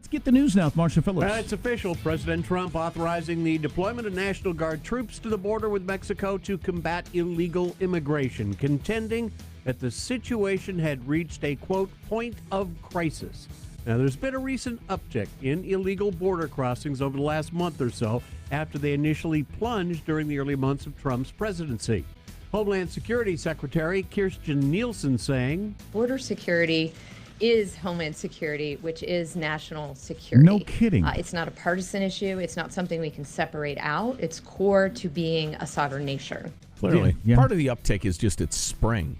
get the news now with Marcia Phillips. It's official. President Trump authorizing the deployment of National Guard troops to the border with Mexico to combat illegal immigration, contending that the situation had reached a, quote, point of crisis. Now, there's been a recent uptick in illegal border crossings over the last month or so after they initially plunged during the early months of Trump's presidency. Homeland Security Secretary Kirstjen Nielsen saying, border security is Homeland Security, which is national security. No kidding. It's not a partisan issue. It's not something we can separate out. It's core to being a sovereign nation. Clearly. Yeah. Part of the uptick is just it's spring.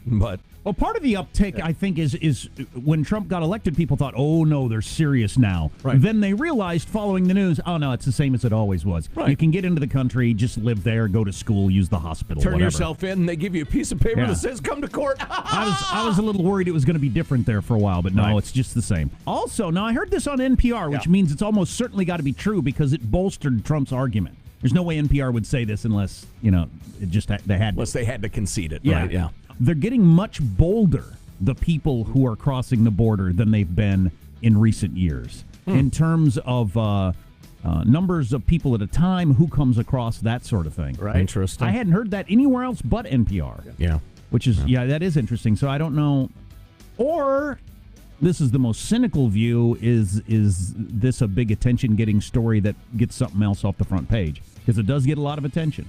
But well, part of the uptick, I think, is when Trump got elected, people thought, oh, no, they're serious now. Right. Then they realized following the news, oh, no, it's the same as it always was. Right. You can get into the country, just live there, go to school, use the hospital, turn whatever. yourself in, and they give you a piece of paper that says, come to court. I was a little worried it was going to be different there for a while, but no, Right. it's just the same. Also, now I heard this on NPR, which means it's almost certainly got to be true because it bolstered Trump's argument. There's no way NPR would say this unless, it just they had to. Unless they had to concede it. Yeah. Right? Yeah. They're getting much bolder, the people who are crossing the border, than they've been in recent years. In terms of numbers of people at a time, who comes across, that sort of thing. Right. Interesting. I hadn't heard that anywhere else but NPR. Yeah. Which is, that is interesting. So I don't know. Or, this is the most cynical view, is this a big attention-getting story that gets something else off the front page? Because it does get a lot of attention.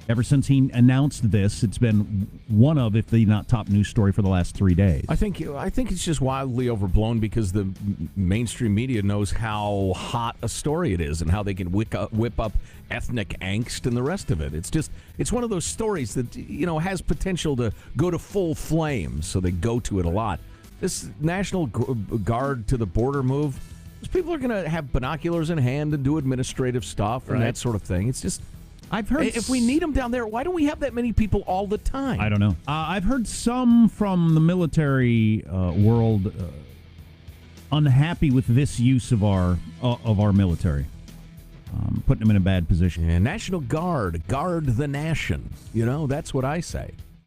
Ever since he announced this, it's been one of, if the not top news story for the last 3 days. I think it's just wildly overblown because the mainstream media knows how hot a story it is and how they can whip up ethnic angst and the rest of it. It's one of those stories that has potential to go to full flames, so they go to it a lot. This National Guard to the border move, those people are going to have binoculars in hand and do administrative stuff and that sort of thing. It's just. I've heard if we need them down there, why don't we have that many people all the time? I don't know. I've heard some from the military world unhappy with this use of our military, putting them in a bad position. Yeah, National Guard, guard the nation. That's what I say.